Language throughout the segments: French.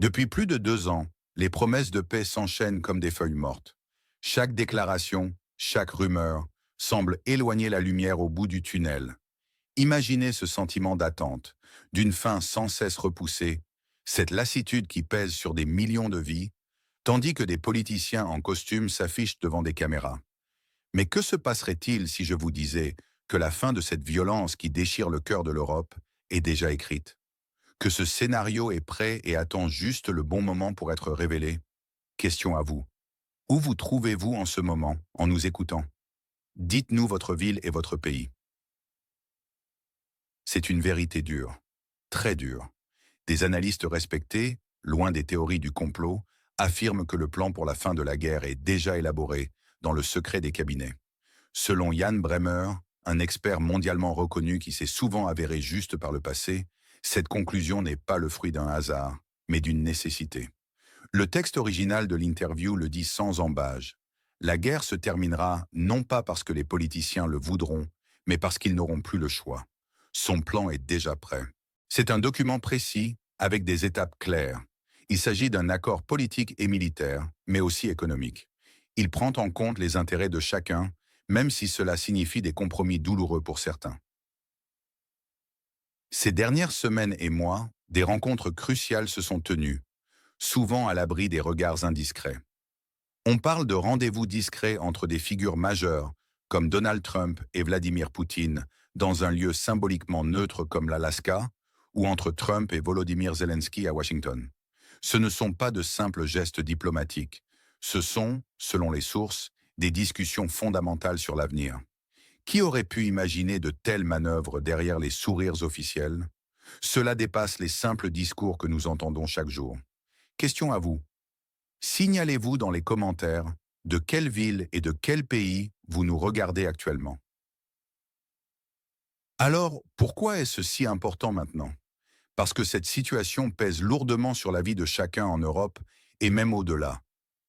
Depuis plus de 2 ans, les promesses de paix s'enchaînent comme des feuilles mortes. Chaque déclaration, chaque rumeur semble éloigner la lumière au bout du tunnel. Imaginez ce sentiment d'attente, d'une fin sans cesse repoussée, cette lassitude qui pèse sur des millions de vies, tandis que des politiciens en costume s'affichent devant des caméras. Mais que se passerait-il si je vous disais que la fin de cette violence qui déchire le cœur de l'Europe est déjà écrite? Que ce scénario est prêt et attend juste le bon moment pour être révélé? Question à vous. Où vous trouvez-vous en ce moment, en nous écoutant? Dites-nous votre ville et votre pays. C'est une vérité dure, très dure. Des analystes respectés, loin des théories du complot, affirment que le plan pour la fin de la guerre est déjà élaboré dans le secret des cabinets. Selon Jan Bremer, un expert mondialement reconnu qui s'est souvent avéré juste par le passé, cette conclusion n'est pas le fruit d'un hasard, mais d'une nécessité. Le texte original de l'interview le dit sans ambages. La guerre se terminera non pas parce que les politiciens le voudront, mais parce qu'ils n'auront plus le choix. Son plan est déjà prêt. C'est un document précis, avec des étapes claires. Il s'agit d'un accord politique et militaire, mais aussi économique. Il prend en compte les intérêts de chacun, même si cela signifie des compromis douloureux pour certains. Ces dernières semaines et mois, des rencontres cruciales se sont tenues, souvent à l'abri des regards indiscrets. On parle de rendez-vous discrets entre des figures majeures, comme Donald Trump et Vladimir Poutine, dans un lieu symboliquement neutre comme l'Alaska, ou entre Trump et Volodymyr Zelensky à Washington. Ce ne sont pas de simples gestes diplomatiques. Ce sont, selon les sources, des discussions fondamentales sur l'avenir. Qui aurait pu imaginer de telles manœuvres derrière les sourires officiels? Cela dépasse les simples discours que nous entendons chaque jour. Question à vous. Signalez-vous dans les commentaires de quelle ville et de quel pays vous nous regardez actuellement. Alors, pourquoi est-ce si important maintenant? Parce que cette situation pèse lourdement sur la vie de chacun en Europe et même au-delà.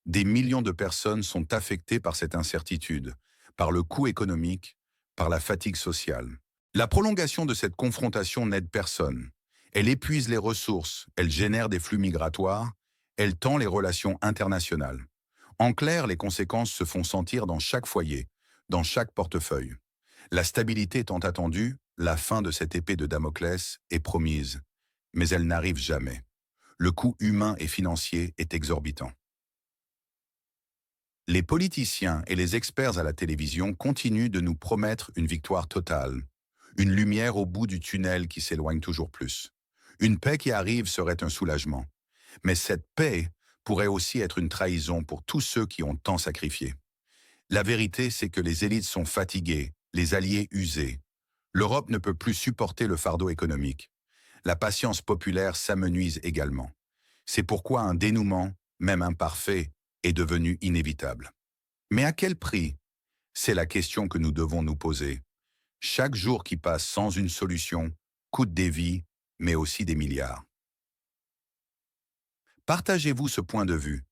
Des millions de personnes sont affectées par cette incertitude, par le coût économique, par la fatigue sociale. La prolongation de cette confrontation n'aide personne. Elle épuise les ressources, elle génère des flux migratoires, elle tend les relations internationales. En clair, les conséquences se font sentir dans chaque foyer, dans chaque portefeuille. La stabilité étant attendue, la fin de cette épée de Damoclès est promise, mais elle n'arrive jamais. Le coût humain et financier est exorbitant. Les politiciens et les experts à la télévision continuent de nous promettre une victoire totale, une lumière au bout du tunnel qui s'éloigne toujours plus. Une paix qui arrive serait un soulagement. Mais cette paix pourrait aussi être une trahison pour tous ceux qui ont tant sacrifié. La vérité, c'est que les élites sont fatiguées, les alliés usés. L'Europe ne peut plus supporter le fardeau économique. La patience populaire s'amenuise également. C'est pourquoi un dénouement, même imparfait, est devenu inévitable. Mais à quel prix? C'est la question que nous devons nous poser. Chaque jour qui passe sans une solution coûte des vies, mais aussi des milliards. Partagez-vous ce point de vue.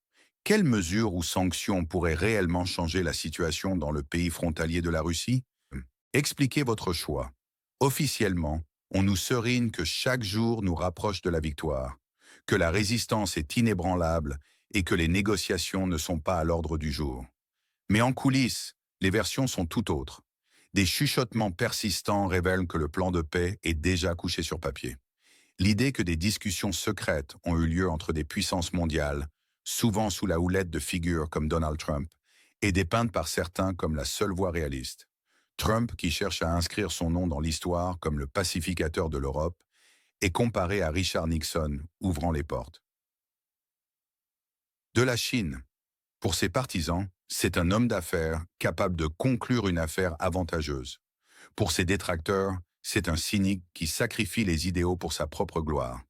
Quelles mesures ou sanctions pourraient réellement changer la situation dans le pays frontalier de la Russie? Expliquez votre choix. Officiellement, on nous serine que chaque jour nous rapproche de la victoire, que la résistance est inébranlable et que les négociations ne sont pas à l'ordre du jour. Mais en coulisses, les versions sont tout autres. Des chuchotements persistants révèlent que le plan de paix est déjà couché sur papier. L'idée que des discussions secrètes ont eu lieu entre des puissances mondiales, souvent sous la houlette de figures comme Donald Trump, est dépeinte par certains comme la seule voie réaliste. Trump, qui cherche à inscrire son nom dans l'histoire comme le pacificateur de l'Europe, est comparé à Richard Nixon, ouvrant les portes. De la Chine. Pour ses partisans, c'est un homme d'affaires capable de conclure une affaire avantageuse. Pour ses détracteurs, c'est un cynique qui sacrifie les idéaux pour sa propre gloire.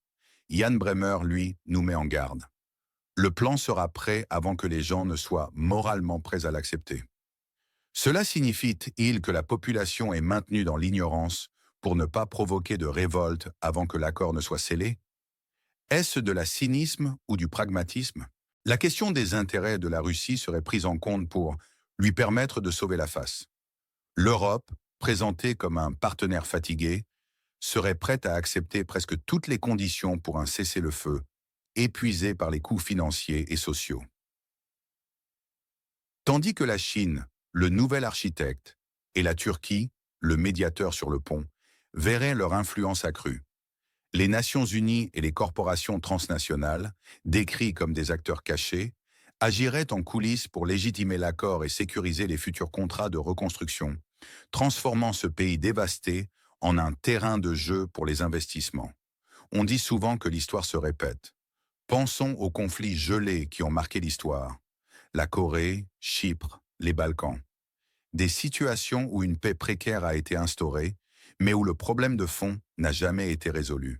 Jan Bremer, lui, nous met en garde. Le plan sera prêt avant que les gens ne soient moralement prêts à l'accepter. Cela signifie-t-il que la population est maintenue dans l'ignorance pour ne pas provoquer de révolte avant que l'accord ne soit scellé? Est-ce de la cynisme ou du pragmatisme? La question des intérêts de la Russie serait prise en compte pour lui permettre de sauver la face. L'Europe, présentée comme un partenaire fatigué, serait prête à accepter presque toutes les conditions pour un cessez-le-feu, épuisés par les coûts financiers et sociaux. Tandis que la Chine, le nouvel architecte, et la Turquie, le médiateur sur le pont, verraient leur influence accrue. Les Nations Unies et les corporations transnationales, décrits comme des acteurs cachés, agiraient en coulisses pour légitimer l'accord et sécuriser les futurs contrats de reconstruction, transformant ce pays dévasté en un terrain de jeu pour les investissements. On dit souvent que l'histoire se répète. Pensons aux conflits gelés qui ont marqué l'histoire. La Corée, Chypre, les Balkans. Des situations où une paix précaire a été instaurée, mais où le problème de fond n'a jamais été résolu.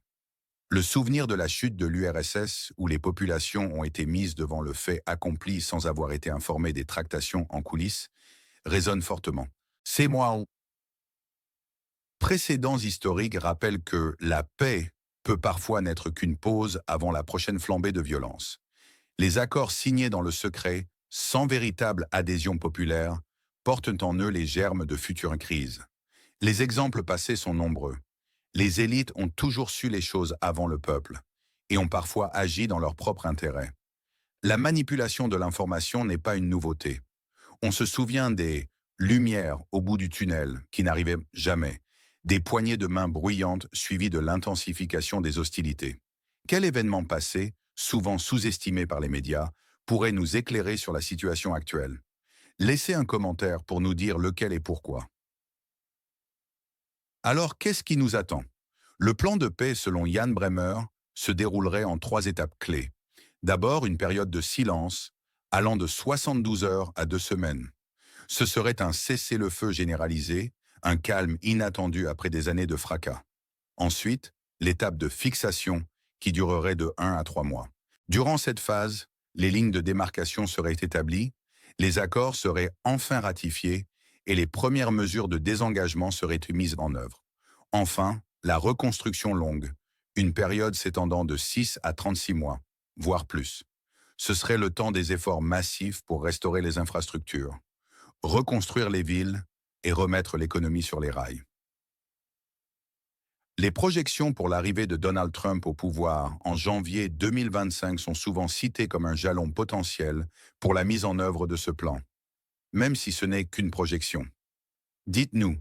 Le souvenir de la chute de l'URSS, où les populations ont été mises devant le fait accompli sans avoir été informées des tractations en coulisses, résonne fortement. Ces mois précédents historiques rappellent que la paix peut parfois n'être qu'une pause avant la prochaine flambée de violence. Les accords signés dans le secret, sans véritable adhésion populaire, portent en eux les germes de futures crises. Les exemples passés sont nombreux. Les élites ont toujours su les choses avant le peuple et ont parfois agi dans leur propre intérêt. La manipulation de l'information n'est pas une nouveauté. On se souvient des lumières au bout du tunnel qui n'arrivaient jamais, des poignées de main bruyantes suivies de l'intensification des hostilités. Quel événement passé, souvent sous-estimé par les médias, pourrait nous éclairer sur la situation actuelle? Laissez un commentaire pour nous dire lequel et pourquoi. Alors, qu'est-ce qui nous attend? Le plan de paix, selon Jan Bremer, se déroulerait en 3 étapes clés. D'abord, une période de silence, allant de 72 heures à 2 semaines. Ce serait un cessez-le-feu généralisé, un calme inattendu après des années de fracas. Ensuite, l'étape de fixation, qui durerait de 1 à 3 mois. Durant cette phase, les lignes de démarcation seraient établies, les accords seraient enfin ratifiés et les premières mesures de désengagement seraient mises en œuvre. Enfin, la reconstruction longue, une période s'étendant de 6 à 36 mois, voire plus. Ce serait le temps des efforts massifs pour restaurer les infrastructures, reconstruire les villes et remettre l'économie sur les rails. Les projections pour l'arrivée de Donald Trump au pouvoir en janvier 2025 sont souvent citées comme un jalon potentiel pour la mise en œuvre de ce plan, même si ce n'est qu'une projection. Dites-nous,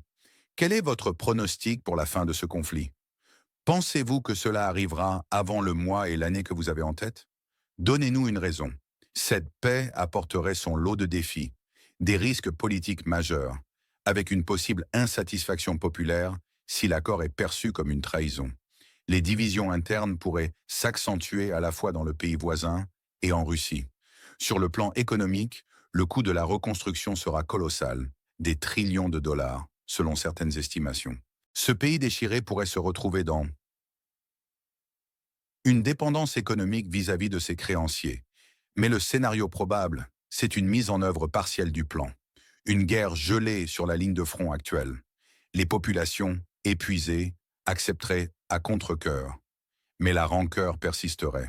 quel est votre pronostic pour la fin de ce conflit? Pensez-vous que cela arrivera avant le mois et l'année que vous avez en tête? Donnez-nous une raison. Cette paix apporterait son lot de défis, des risques politiques majeurs, avec une possible insatisfaction populaire si l'accord est perçu comme une trahison. Les divisions internes pourraient s'accentuer à la fois dans le pays voisin et en Russie. Sur le plan économique, le coût de la reconstruction sera colossal, des trillions de dollars, selon certaines estimations. Ce pays déchiré pourrait se retrouver dans une dépendance économique vis-à-vis de ses créanciers. Mais le scénario probable, c'est une mise en œuvre partielle du plan. Une guerre gelée sur la ligne de front actuelle. Les populations, épuisées, accepteraient à contre-cœur. Mais la rancœur persisterait.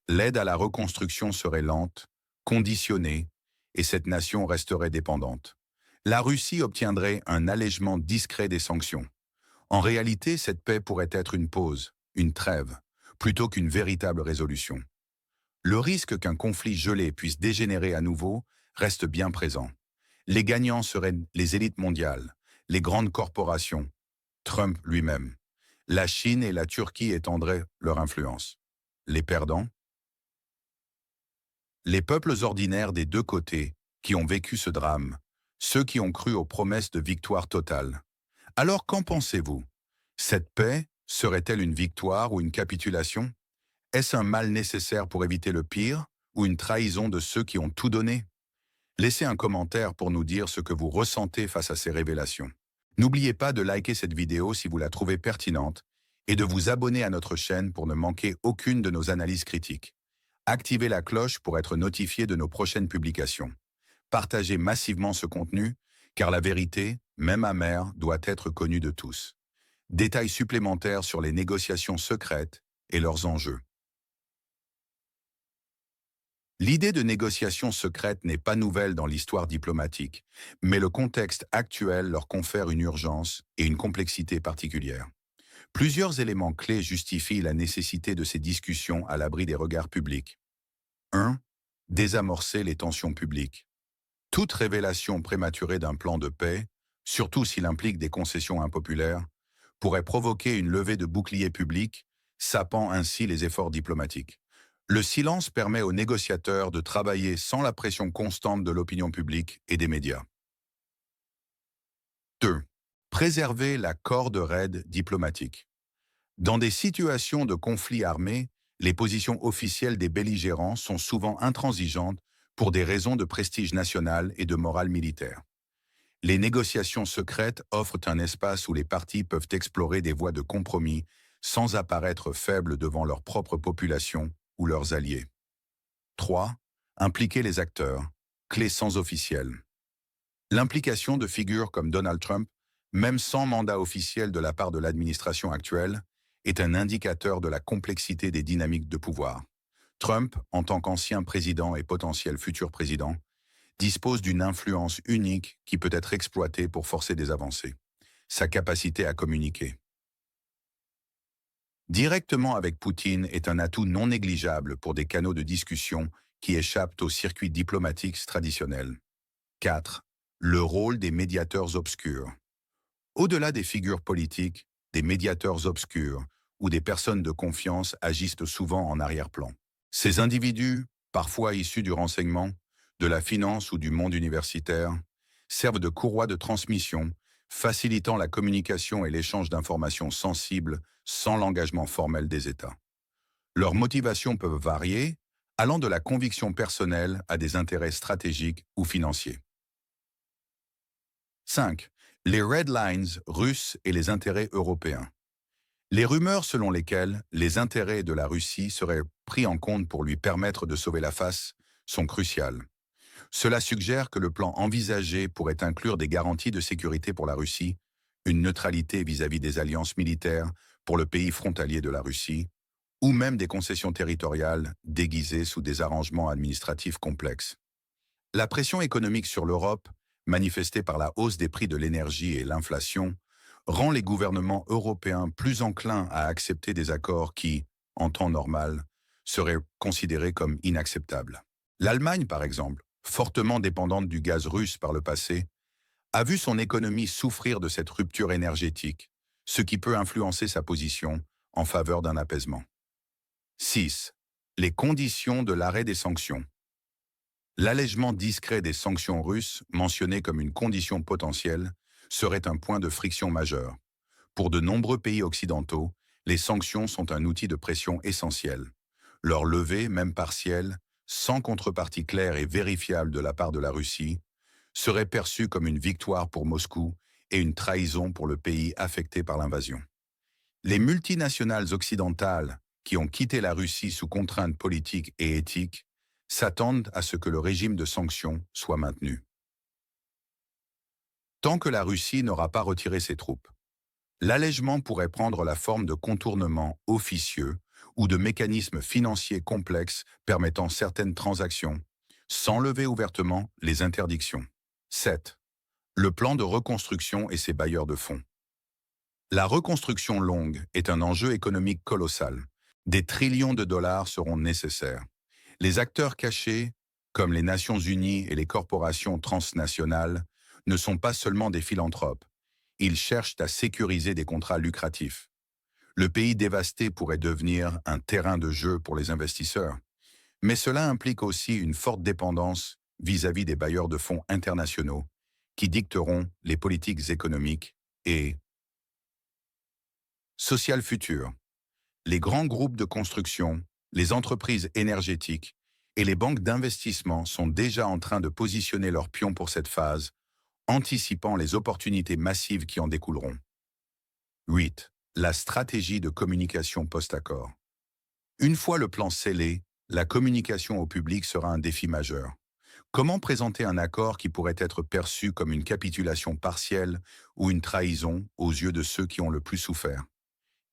L'aide à la reconstruction serait lente, conditionnée, et cette nation resterait dépendante. La Russie obtiendrait un allègement discret des sanctions. En réalité, cette paix pourrait être une pause, une trêve, plutôt qu'une véritable résolution. Le risque qu'un conflit gelé puisse dégénérer à nouveau reste bien présent. Les gagnants seraient les élites mondiales, les grandes corporations, Trump lui-même. La Chine et la Turquie étendraient leur influence. Les perdants? Les peuples ordinaires des deux côtés qui ont vécu ce drame, ceux qui ont cru aux promesses de victoire totale. Alors qu'en pensez-vous? Cette paix serait-elle une victoire ou une capitulation? Est-ce un mal nécessaire pour éviter le pire ou une trahison de ceux qui ont tout donné? Laissez un commentaire pour nous dire ce que vous ressentez face à ces révélations. N'oubliez pas de liker cette vidéo si vous la trouvez pertinente et de vous abonner à notre chaîne pour ne manquer aucune de nos analyses critiques. Activez la cloche pour être notifié de nos prochaines publications. Partagez massivement ce contenu, car la vérité, même amère, doit être connue de tous. Détails supplémentaires sur les négociations secrètes et leurs enjeux. L'idée de négociations secrètes n'est pas nouvelle dans l'histoire diplomatique, mais le contexte actuel leur confère une urgence et une complexité particulières. Plusieurs éléments clés justifient la nécessité de ces discussions à l'abri des regards publics. 1. Désamorcer les tensions publiques. Toute révélation prématurée d'un plan de paix, surtout s'il implique des concessions impopulaires, pourrait provoquer une levée de boucliers publics, sapant ainsi les efforts diplomatiques. Le silence permet aux négociateurs de travailler sans la pression constante de l'opinion publique et des médias. 2. Préserver la corde raide diplomatique. Dans des situations de conflit armé, les positions officielles des belligérants sont souvent intransigeantes pour des raisons de prestige national et de morale militaire. Les négociations secrètes offrent un espace où les parties peuvent explorer des voies de compromis sans apparaître faibles devant leur propre population ou leurs alliés. 3. Impliquer les acteurs, clé sans officiel. L'implication de figures comme Donald Trump, même sans mandat officiel de la part de l'administration actuelle, est un indicateur de la complexité des dynamiques de pouvoir. Trump, en tant qu'ancien président et potentiel futur président, dispose d'une influence unique qui peut être exploitée pour forcer des avancées. Sa capacité à communiquer directement avec Poutine est un atout non négligeable pour des canaux de discussion qui échappent aux circuits diplomatiques traditionnels. 4. Le rôle des médiateurs obscurs. Au-delà des figures politiques, des médiateurs obscurs ou des personnes de confiance agissent souvent en arrière-plan. Ces individus, parfois issus du renseignement, de la finance ou du monde universitaire, servent de courroie de transmission, facilitant la communication et l'échange d'informations sensibles sans l'engagement formel des États. Leurs motivations peuvent varier, allant de la conviction personnelle à des intérêts stratégiques ou financiers. 5. Les red lines russes et les intérêts européens. Les rumeurs selon lesquelles les intérêts de la Russie seraient pris en compte pour lui permettre de sauver la face sont cruciales. Cela suggère que le plan envisagé pourrait inclure des garanties de sécurité pour la Russie, une neutralité vis-à-vis des alliances militaires pour le pays frontalier de la Russie, ou même des concessions territoriales déguisées sous des arrangements administratifs complexes. La pression économique sur l'Europe, manifestée par la hausse des prix de l'énergie et l'inflation, rend les gouvernements européens plus enclins à accepter des accords qui, en temps normal, seraient considérés comme inacceptables. L'Allemagne, par exemple, fortement dépendante du gaz russe par le passé, a vu son économie souffrir de cette rupture énergétique, ce qui peut influencer sa position en faveur d'un apaisement. 6. Les conditions de l'arrêt des sanctions. L'allègement discret des sanctions russes, mentionné comme une condition potentielle, serait un point de friction majeur. Pour de nombreux pays occidentaux, les sanctions sont un outil de pression essentiel. Leur levée, même partielle, sans contrepartie claire et vérifiable de la part de la Russie, serait perçue comme une victoire pour Moscou et une trahison pour le pays affecté par l'invasion. Les multinationales occidentales, qui ont quitté la Russie sous contraintes politiques et éthiques, s'attendent à ce que le régime de sanctions soit maintenu. Tant que la Russie n'aura pas retiré ses troupes, l'allègement pourrait prendre la forme de contournements officieux ou de mécanismes financiers complexes permettant certaines transactions, sans lever ouvertement les interdictions. 7. Le plan de reconstruction et ses bailleurs de fonds. La reconstruction longue est un enjeu économique colossal. Des trillions de dollars seront nécessaires. Les acteurs cachés, comme les Nations Unies et les corporations transnationales, ne sont pas seulement des philanthropes. Ils cherchent à sécuriser des contrats lucratifs. Le pays dévasté pourrait devenir un terrain de jeu pour les investisseurs. Mais cela implique aussi une forte dépendance vis-à-vis des bailleurs de fonds internationaux qui dicteront les politiques économiques et sociales futures. Les grands groupes de construction, les entreprises énergétiques et les banques d'investissement sont déjà en train de positionner leurs pions pour cette phase, anticipant les opportunités massives qui en découleront. 8. La stratégie de communication post-accord. Une fois le plan scellé, la communication au public sera un défi majeur. Comment présenter un accord qui pourrait être perçu comme une capitulation partielle ou une trahison aux yeux de ceux qui ont le plus souffert?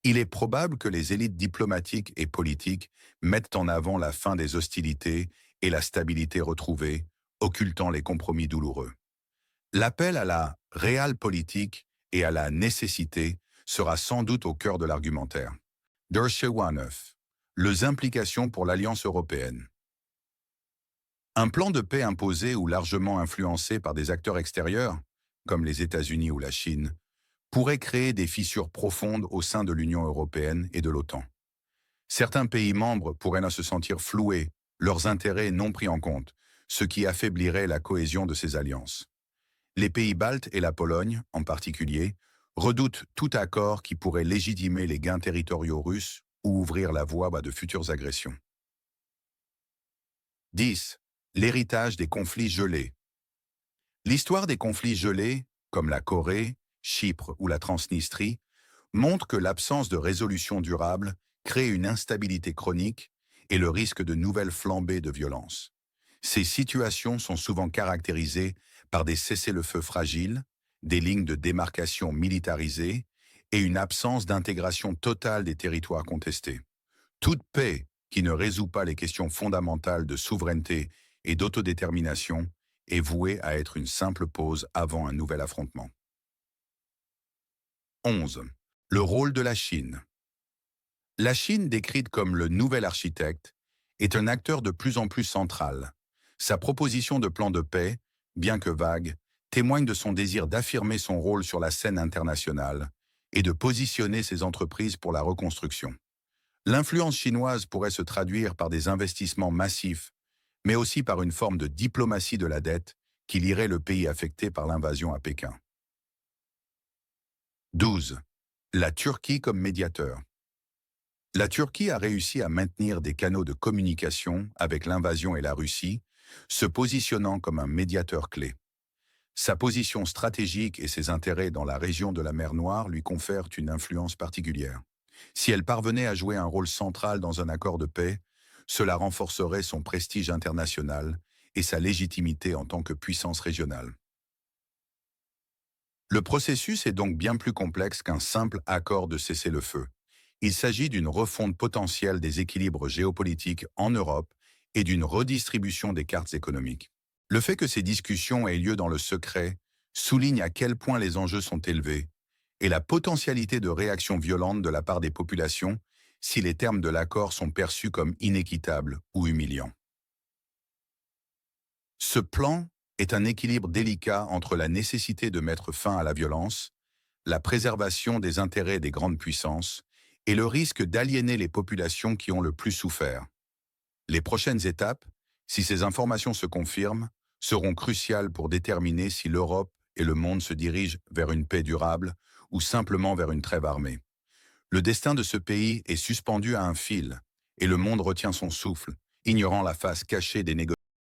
Il est probable que les élites diplomatiques et politiques mettent en avant la fin des hostilités et la stabilité retrouvée, occultant les compromis douloureux. L'appel à la réelle politique et à la nécessité sera sans doute au cœur de l'argumentaire. Dershowitz 9. Les implications pour l'Alliance européenne. Un plan de paix imposé ou largement influencé par des acteurs extérieurs, comme les États-Unis ou la Chine, pourrait créer des fissures profondes au sein de l'Union européenne et de l'OTAN. Certains pays membres pourraient se sentir floués, leurs intérêts non pris en compte, ce qui affaiblirait la cohésion de ces alliances. Les pays baltes et la Pologne, en particulier, redoutent tout accord qui pourrait légitimer les gains territoriaux russes ou ouvrir la voie à de futures agressions. 10. L'héritage des conflits gelés. L'histoire des conflits gelés, comme la Corée, Chypre ou la Transnistrie, montre que l'absence de résolution durable crée une instabilité chronique et le risque de nouvelles flambées de violence. Ces situations sont souvent caractérisées par des cessez-le-feu fragiles, des lignes de démarcation militarisées et une absence d'intégration totale des territoires contestés. Toute paix qui ne résout pas les questions fondamentales de souveraineté et d'autodétermination est vouée à être une simple pause avant un nouvel affrontement. 11. Le rôle de la Chine. La Chine, décrite comme le nouvel architecte, est un acteur de plus en plus central. Sa proposition de plan de paix, bien que vague, témoigne de son désir d'affirmer son rôle sur la scène internationale et de positionner ses entreprises pour la reconstruction. L'influence chinoise pourrait se traduire par des investissements massifs, mais aussi par une forme de diplomatie de la dette qui lierait le pays affecté par l'invasion à Pékin. 12. La Turquie comme médiateur. La Turquie a réussi à maintenir des canaux de communication avec l'invasion et la Russie, se positionnant comme un médiateur clé. Sa position stratégique et ses intérêts dans la région de la mer Noire lui confèrent une influence particulière. Si elle parvenait à jouer un rôle central dans un accord de paix, cela renforcerait son prestige international et sa légitimité en tant que puissance régionale. Le processus est donc bien plus complexe qu'un simple accord de cessez-le-feu. Il s'agit d'une refonte potentielle des équilibres géopolitiques en Europe et d'une redistribution des cartes économiques. Le fait que ces discussions aient lieu dans le secret souligne à quel point les enjeux sont élevés et la potentialité de réactions violentes de la part des populations si les termes de l'accord sont perçus comme inéquitables ou humiliants. Ce plan est un équilibre délicat entre la nécessité de mettre fin à la violence, la préservation des intérêts des grandes puissances et le risque d'aliéner les populations qui ont le plus souffert. Les prochaines étapes, si ces informations se confirment, seront cruciales pour déterminer si l'Europe et le monde se dirigent vers une paix durable ou simplement vers une trêve armée. Le destin de ce pays est suspendu à un fil et le monde retient son souffle, ignorant la face cachée des négociations.